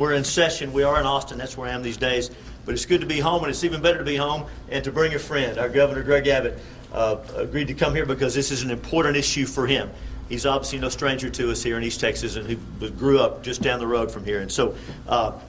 We're in session. We are in Austin. That's where I am these days. But it's good to be home, and it's even better to be home and to bring a friend. Our Governor, Greg Abbott, agreed to come here because this is an important issue for him. He's obviously no stranger to us here in East Texas, and he grew up just down the road from here. And so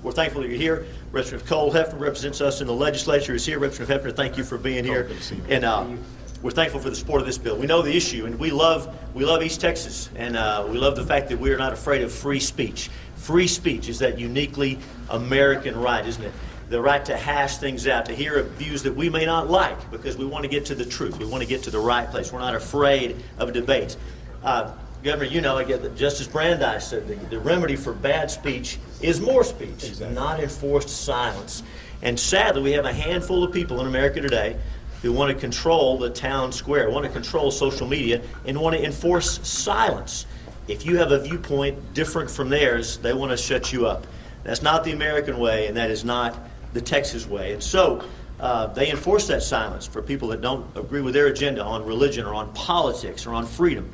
we're thankful that you're here. Representative Cole Hefner represents us in the legislature. Is here. Representative Hefner, thank you for being here. And we're thankful for the support of this bill. We know the issue, and we love East Texas, and we love the fact that we are not afraid of free speech. Free speech is that uniquely American right, isn't it? The right to hash things out, to hear views that we may not like, because we want to get to the truth. We want to get to the right place. We're not afraid of debates. Governor, you know, again, Justice Brandeis said the remedy for bad speech is more speech, exactly. Not enforced silence. And sadly, we have a handful of people in America today who want to control the town square, want to control social media, and want to enforce silence. If you have a viewpoint different from theirs, they want to shut you up. That's not the American way, and that is not the Texas way. And so they enforce that silence for people that don't agree with their agenda on religion or on politics or on freedom.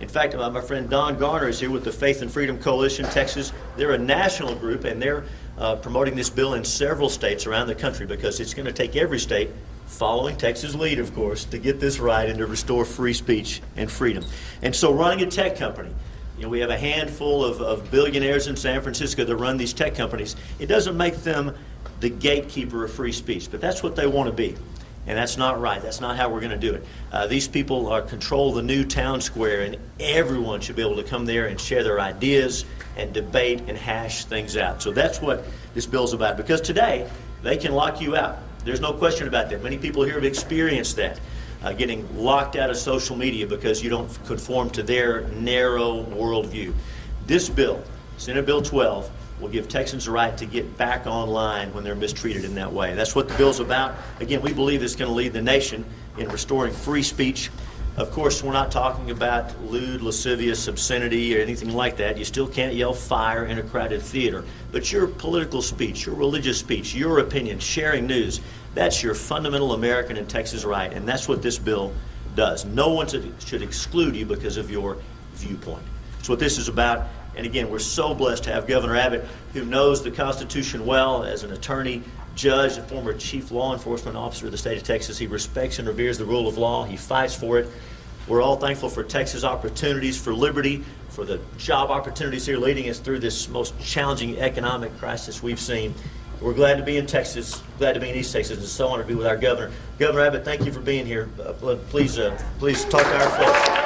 In fact, my friend Don Garner is here with the Faith and Freedom Coalition, Texas. They're a national group, and they're promoting this bill in several states around the country because it's going to take every state, following Texas' lead, of course, to get this right and to restore free speech and freedom. And so running a tech company, you know, we have a handful of billionaires in San Francisco that run these tech companies. It doesn't make them the gatekeeper of free speech, but that's what they want to be. And that's not right. That's not how we're going to do it. These people control the new town square, and everyone should be able to come there and share their ideas and debate and hash things out. So that's what this bill's about, because today they can lock you out. There's no question about that. Many people here have experienced that. Getting locked out of social media because you don't conform to their narrow worldview. This bill, Senate Bill 12, will give Texans the right to get back online when they're mistreated in that way. That's what the bill's about. Again, we believe it's going to lead the nation in restoring free speech. Of course, we're not talking about lewd, lascivious obscenity or anything like that. You still can't yell fire in a crowded theater. But your political speech, your religious speech, your opinion, sharing news, that's your fundamental American and Texas right, and that's what this bill does. No one should exclude you because of your viewpoint. That's what this is about. And again, we're so blessed to have Governor Abbott, who knows the Constitution well as an attorney, judge, and former chief law enforcement officer of the state of Texas. He respects and reveres the rule of law. He fights for it. We're all thankful for Texas opportunities for liberty, for the job opportunities here leading us through this most challenging economic crisis we've seen. We're glad to be in Texas, glad to be in East Texas, and so honored to be with our governor. Governor Abbott, thank you for being here. Please talk to our folks.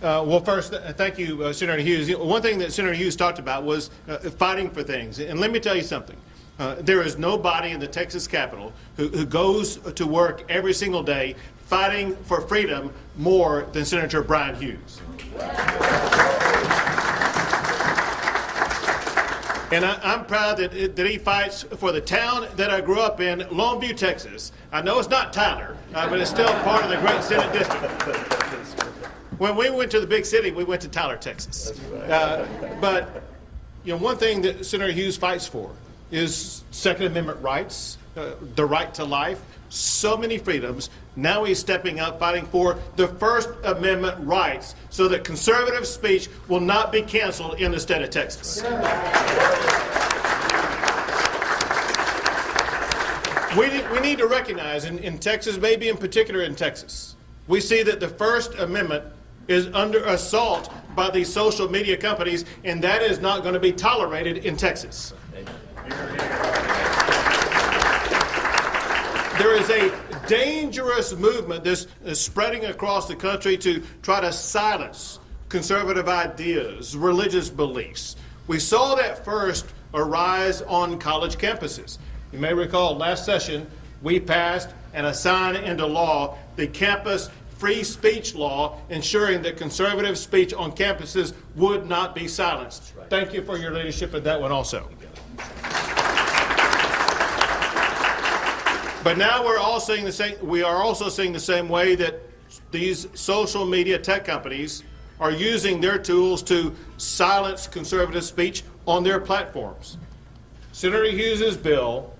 Well, first, thank you, Senator Hughes. One thing that Senator Hughes talked about was fighting for things. And let me tell you something. There is nobody in the Texas Capitol who goes to work every single day fighting for freedom more than Senator Brian Hughes. And I'm proud that he fights for the town that I grew up in, Longview, Texas. I know it's not Tyler, but it's still part of the great Senate district. When we went to the big city, we went to Tyler, Texas. But you know, one thing that Senator Hughes fights for is Second Amendment rights, the right to life, so many freedoms. Now he's stepping up, fighting for the First Amendment rights so that conservative speech will not be canceled in the state of Texas. We need to recognize, in Texas, maybe in particular in Texas, we see that the First Amendment is under assault by these social media companies, and that is not going to be tolerated in Texas. There is a dangerous movement that's spreading across the country to try to silence conservative ideas, religious beliefs. We saw that first arise on college campuses. You may recall last session we passed and signed into law the campus free speech law, ensuring that conservative speech on campuses would not be silenced. Right. Thank you for your leadership in that one also. But now we're all seeing the same. We are also seeing the same way that these social media tech companies are using their tools to silence conservative speech on their platforms. Senator Hughes' bill,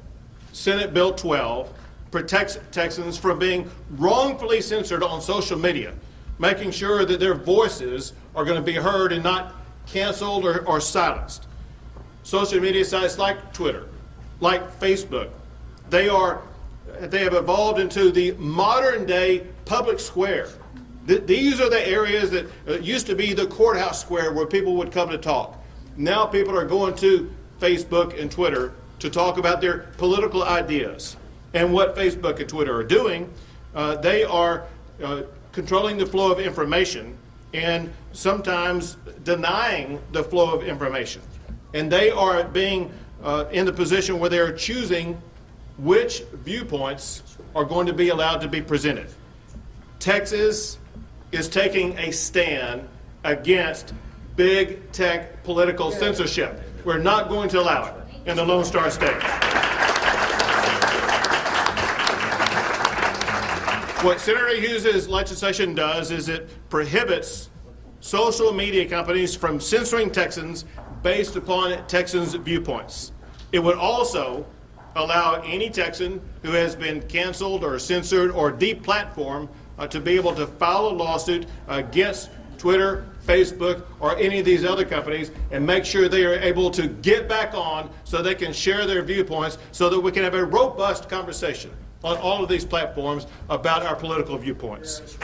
Senate Bill 12, protects Texans from being wrongfully censored on social media. making sure that their voices are going to be heard and not canceled or silenced. Social media sites like Twitter, like Facebook, they have evolved into the modern day public square. These are the areas that used to be the courthouse square where people would come to talk. Now people are going to Facebook and Twitter to talk about their political ideas. And what Facebook and Twitter are doing, they are controlling the flow of information and sometimes denying the flow of information. And they are being in the position where they are choosing which viewpoints are going to be allowed to be presented. Texas is taking a stand against big tech political censorship. We're not going to allow it in the Lone Star State. What Senator Hughes' legislation does is it prohibits social media companies from censoring Texans based upon Texans' viewpoints. It would also allow any Texan who has been canceled or censored or deplatformed to be able to file a lawsuit against Twitter, Facebook, or any of these other companies and make sure they are able to get back on so they can share their viewpoints so that we can have a robust conversation on all of these platforms about our political viewpoints.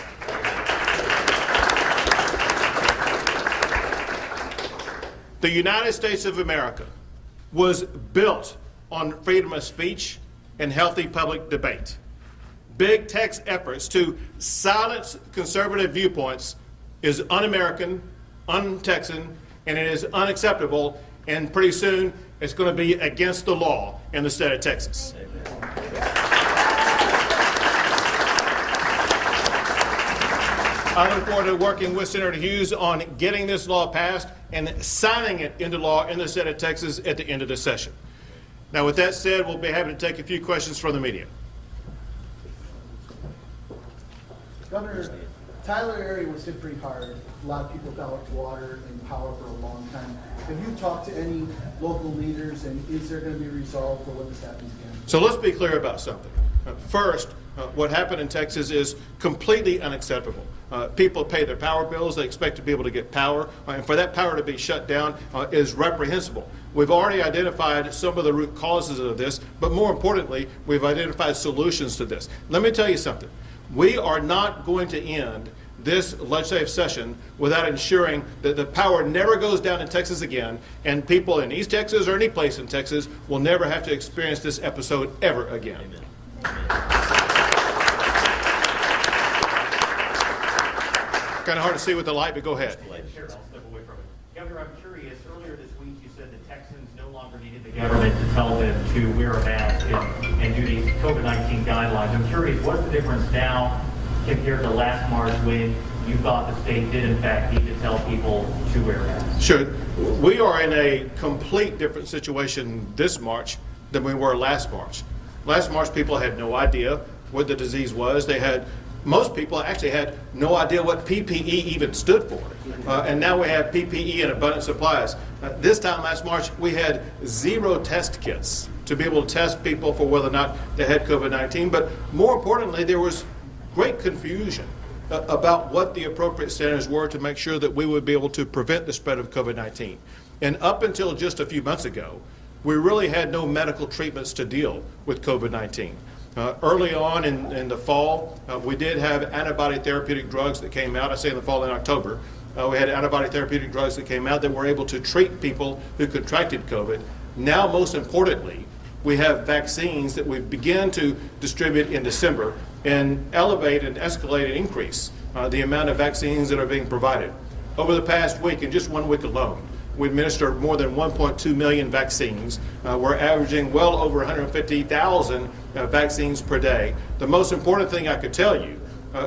The United States of America was built on freedom of speech and healthy public debate. Big tech's efforts to silence conservative viewpoints is un-American, un-Texan, and it is unacceptable, and pretty soon it's going to be against the law in the state of Texas. I look forward to working with Senator Hughes on getting this law passed and signing it into law in the state of Texas at the end of this session. Now, with that said, we'll be happy to take a few questions from the media. Governor, Tyler area was hit pretty hard. A lot of people without water and power for a long time. Have you talked to any local leaders, and is there going to be a resolve for when this happens again? So let's be clear about something. First, what happened in Texas is completely unacceptable. People pay their power bills, they expect to be able to get power, and for that power to be shut down is reprehensible. We've already identified some of the root causes of this, but more importantly, we've identified solutions to this. Let me tell you something. We are not going to end this legislative session without ensuring that the power never goes down in Texas again, and people in East Texas or any place in Texas will never have to experience this episode ever again. Amen. Kind of hard to see with the light, but go ahead. Sure, I'll step away from it. Governor, I'm curious, earlier this week you said that Texans no longer needed the government to tell them to wear a mask and do these COVID-19 guidelines. I'm curious, what's the difference now compared to last March when you thought the state did in fact need to tell people to wear masks? Sure. We are in a complete different situation this March than we were last March. Last March, people had no idea what the disease was. Most people actually had no idea what PPE even stood for. And now we have PPE in abundant supplies. This time last March, we had 0 test kits to be able to test people for whether or not they had COVID-19. But more importantly, there was great confusion about what the appropriate standards were to make sure that we would be able to prevent the spread of COVID-19. And up until just a few months ago, we really had no medical treatments to deal with COVID-19. Early on in the fall, we did have antibody therapeutic drugs that came out. I say in the fall, in October. We had antibody therapeutic drugs that came out that were able to treat people who contracted COVID. Now, most importantly, we have vaccines that we began to distribute in December and elevate and escalate and increase the amount of vaccines that are being provided. Over the past week, in just 1 week alone, we administered more than 1.2 million vaccines. We're averaging well over 150,000 vaccines per day. The most important thing I could tell you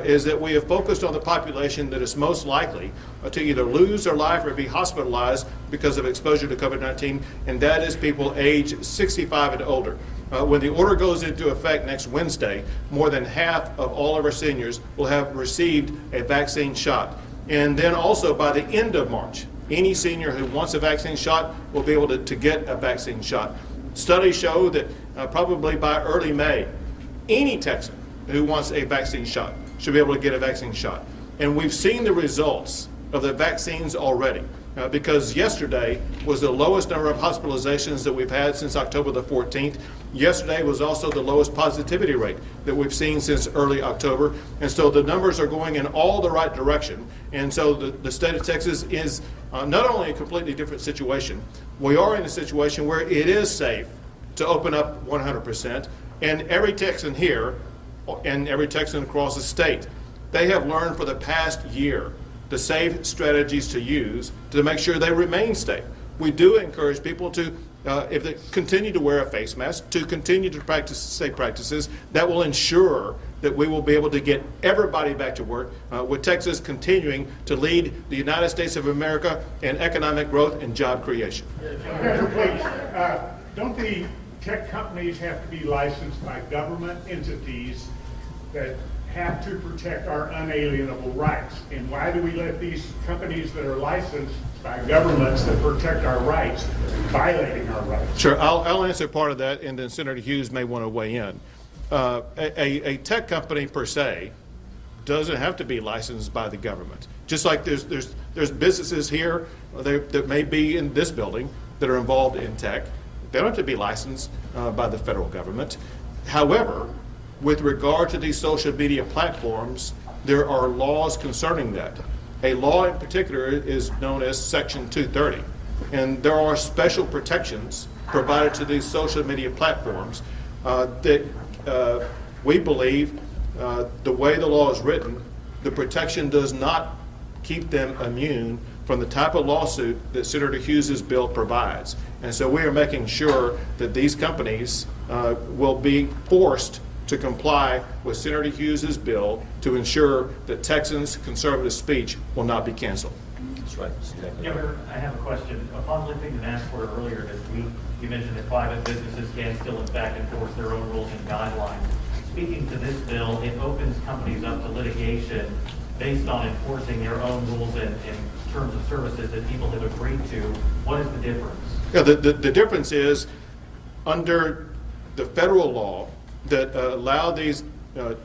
is that we have focused on the population that is most likely to either lose their life or be hospitalized because of exposure to COVID-19, and that is people age 65 and older. When the order goes into effect next Wednesday, more than half of all of our seniors will have received a vaccine shot. And then also by the end of March, any senior who wants a vaccine shot will be able to get a vaccine shot. Studies show that probably by early May, any Texan who wants a vaccine shot should be able to get a vaccine shot. And we've seen the results of the vaccines already. Because yesterday was the lowest number of hospitalizations that we've had since October the 14th. Yesterday was also the lowest positivity rate that we've seen since early October. And so the numbers are going in all the right direction. And so the state of Texas is not only a completely different situation, we are in a situation where it is safe to open up 100%. And every Texan here and every Texan across the state, they have learned for the past year the safe strategies to use to make sure they remain safe. We do encourage people to, if they continue to wear a face mask, to continue to practice safe practices that will ensure that we will be able to get everybody back to work, with Texas continuing to lead the United States of America in economic growth and job creation. Please, don't the tech companies have to be licensed by government entities that have to protect our unalienable rights? And why do we let these companies that are licensed by governments that protect our rights violating our rights? Sure, I'll answer part of that, and then Senator Hughes may want to weigh in. A tech company per se doesn't have to be licensed by the government. Just like there's businesses here that may be in this building that are involved in tech. They don't have to be licensed by the federal government. However, with regard to these social media platforms, there are laws concerning that. A law in particular is known as Section 230. And there are special protections provided to these social media platforms that we believe, the way the law is written, the protection does not keep them immune from the type of lawsuit that Senator Hughes' bill provides. And so we are making sure that these companies will be forced to comply with Senator Hughes' bill to ensure that Texans' conservative speech will not be canceled. That's right. That's exactly right. Governor, I have a question. Upon lifting the mask order earlier this week, you mentioned that private businesses can still in fact enforce their own rules and guidelines. Speaking to this bill, it opens companies up to litigation based on enforcing their own rules and terms of services that people have agreed to. What is the difference? Yeah, the difference is under the federal law that allow these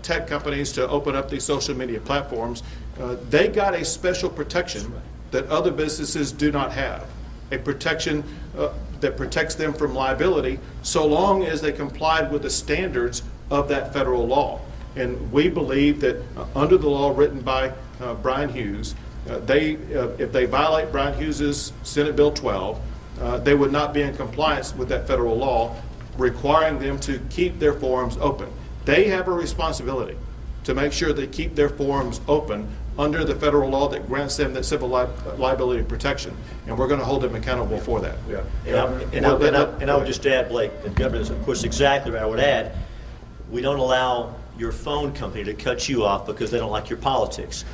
tech companies to open up these social media platforms, they got a special protection that other businesses do not have. A protection that protects them from liability so long as they complied with the standards of that federal law. And we believe that under the law written by Brian Hughes, if they violate Brian Hughes' Senate Bill 12, they would not be in compliance with that federal law, requiring them to keep their forums open. They have a responsibility to make sure they keep their forums open under the federal law that grants them that civil liability protection, and we're going to hold them accountable for that. Yeah. And I would just add, Blake, the governor is of course exactly right. I would add, we don't allow your phone company to cut you off because they don't like your politics.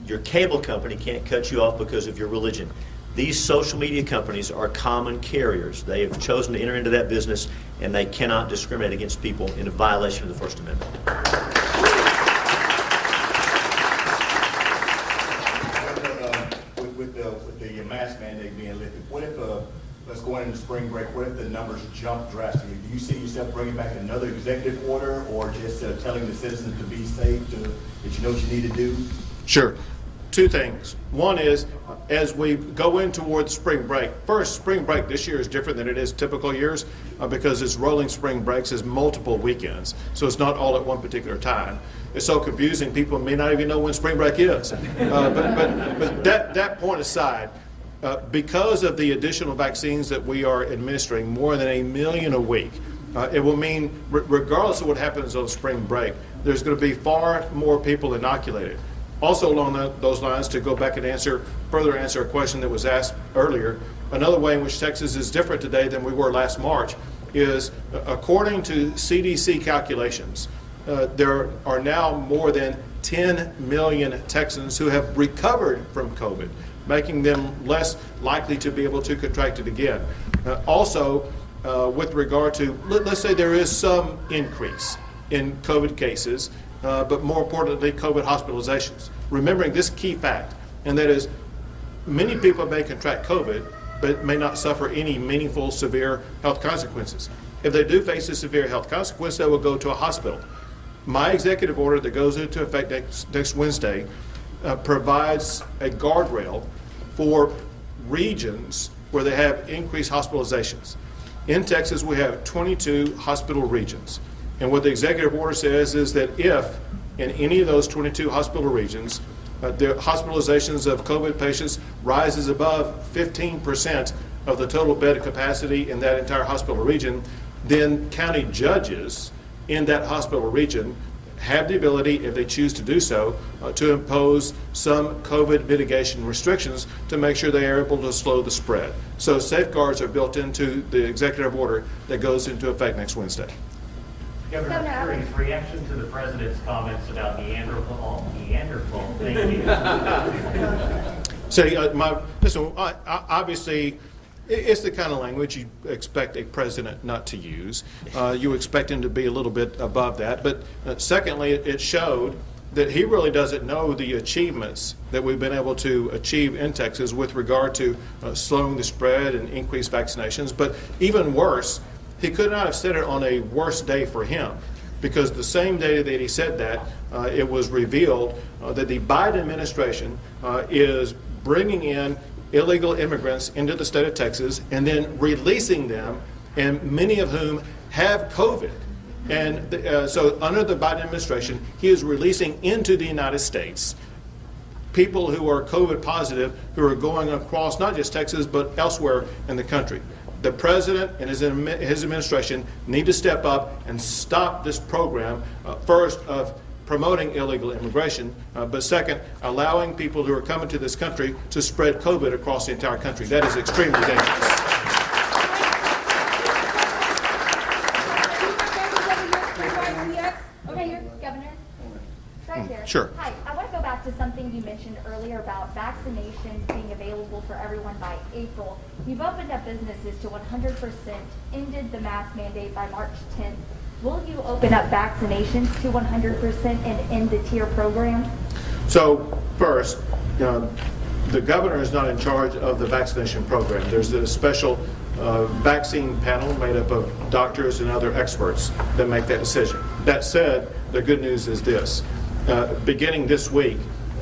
Your cable company can't cut you off because of your religion. These social media companies are common carriers. They have chosen to enter into that business, and they cannot discriminate against people in a violation of the First Amendment. With the mask mandate being lifted, what if, let's go into spring break, what if the numbers jump drastically? Do you see yourself bringing back another executive order, or just telling the citizens to be safe, that you know what you need to do? Sure. Two things. One is, as we go in toward spring break, first, spring break this year is different than it is typical years because it's rolling spring breaks is multiple weekends. So it's not all at one particular time. It's so confusing, people may not even know when spring break is. But that point aside, because of the additional vaccines that we are administering, more than 1 million a week, it will mean, regardless of what happens on spring break, there's going to be far more people inoculated. Also along those lines, to go back and further answer a question that was asked earlier, another way in which Texas is different today than we were last March is, according to CDC calculations, there are now more than 10 million Texans who have recovered from COVID, making them less likely to be able to contract it again. Also, with regard to, let's say there is some increase in COVID cases, but more importantly, COVID hospitalizations. Remembering this key fact, and that is many people may contract COVID, but may not suffer any meaningful severe health consequences. If they do face a severe health consequence, they will go to a hospital. My executive order that goes into effect next Wednesday provides a guardrail for regions where they have increased hospitalizations. In Texas, we have 22 hospital regions. And what the executive order says is that if in any of those 22 hospital regions, the hospitalizations of COVID patients rises above 15% of the total bed capacity in that entire hospital region, then county judges in that hospital region have the ability, if they choose to do so, to impose some COVID mitigation restrictions to make sure they are able to slow the spread. So safeguards are built into the executive order that goes into effect next Wednesday. Governor, I'm curious, reaction to the president's comments about Neanderthal, thank you. Listen, obviously, it's the kind of language you expect a president not to use. You expect him to be a little bit above that. But secondly, it showed that he really doesn't know the achievements that we've been able to achieve in Texas with regard to slowing the spread and increased vaccinations. But even worse, he could not have said it on a worse day for him, because the same day that he said that, it was revealed that the Biden administration is bringing in illegal immigrants into the state of Texas and then releasing them, and many of whom have COVID. And so under the Biden administration, he is releasing into the United States people who are COVID positive who are going across not just Texas but elsewhere in the country. The president and his administration need to step up and stop this program, first of promoting illegal immigration, but second, allowing people who are coming to this country to spread COVID across the entire country. That is extremely dangerous. Okay, here, Governor. Right here. Sure. Hi, I want to go back to something you mentioned earlier about vaccinations being available for everyone by April. You've opened up businesses to 100%, ended the mask mandate by March 10th. Will you open up vaccinations to 100% and end the tier program? So first, the governor is not in charge of the vaccination program. There's a special vaccine panel made up of doctors and other experts that make that decision. That said, the good news is this. Beginning this week,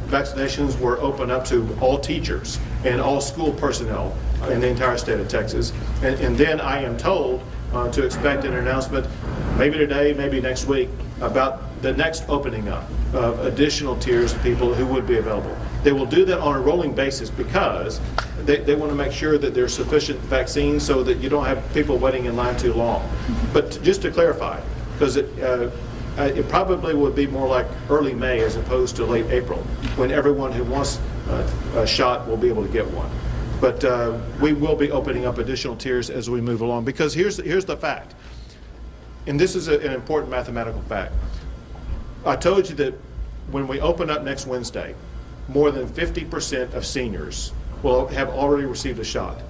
vaccinations were opened up to all teachers and all school personnel in the entire state of Texas. And then I am told to expect an announcement maybe today, maybe next week, about the next opening up of additional tiers of people who would be available. They will do that on a rolling basis because they want to make sure that there's sufficient vaccines so that you don't have people waiting in line too long. But just to clarify, because it probably would be more like early May as opposed to late April, when everyone who wants a shot will be able to get one. But we will be opening up additional tiers as we move along, because here's the fact, and this is an important mathematical fact. I told you that when we open up next Wednesday, more than 50% of seniors will have already received a shot.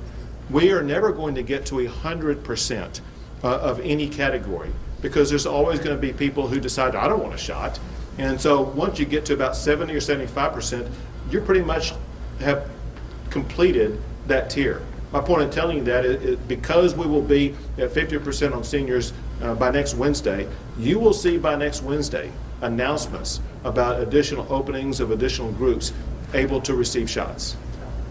We are never going to get to 100% of any category, because there's always going to be people who decide, I don't want a shot. And so once you get to about 70 or 75%, you pretty much have completed that tier. My point in telling you that is because we will be at 50% on seniors by next Wednesday, you will see by next Wednesday announcements about additional openings of additional groups able to receive shots.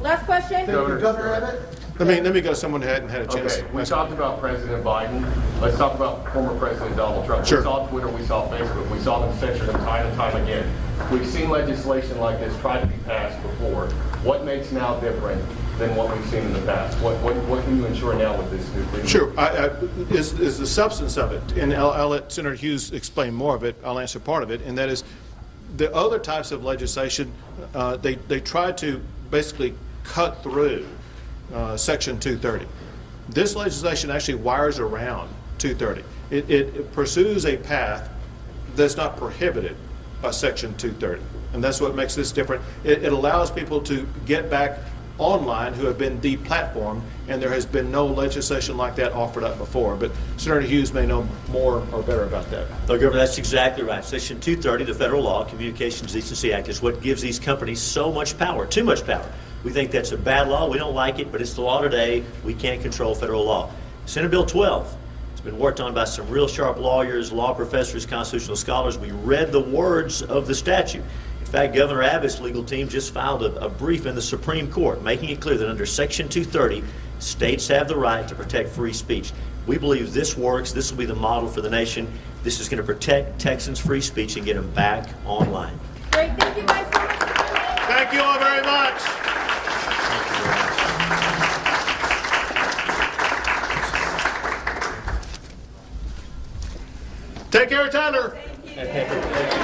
Last question. Thank you, Governor Abbott. Let me go to someone who hadn't had a chance. Okay, we talked about President Biden. Let's talk about former President Donald Trump. Sure. We saw Twitter, we saw Facebook, we saw them censor him time and time again. We've seen legislation like this try to be passed before. What makes now different than what we've seen in the past? What can you ensure now with this new thing? Sure. Is the substance of it, and I'll let Senator Hughes explain more of it. I'll answer part of it, and that is the other types of legislation, they try to basically cut through Section 230. This legislation actually wires around 230. It pursues a path that's not prohibited by Section 230, and that's what makes this different. It allows people to get back online who have been deplatformed, and there has been no legislation like that offered up before. But Senator Hughes may know more or better about that. No, Governor, that's exactly right. Section 230, the federal law, Communications Decency Act, is what gives these companies so much power, too much power. We think that's a bad law. We don't like it, but it's the law today. We can't control federal law. Senate Bill 12, it's been worked on by some real sharp lawyers, law professors, constitutional scholars. We read the words of the statute. In fact, Governor Abbott's legal team just filed a brief in the Supreme Court making it clear that under Section 230, states have the right to protect free speech. We believe this works. This will be the model for the nation. This is going to protect Texans' free speech and get them back online. Great, thank you, Vice Chairman. Thank you all very much. Take care, Tyler. Thank you.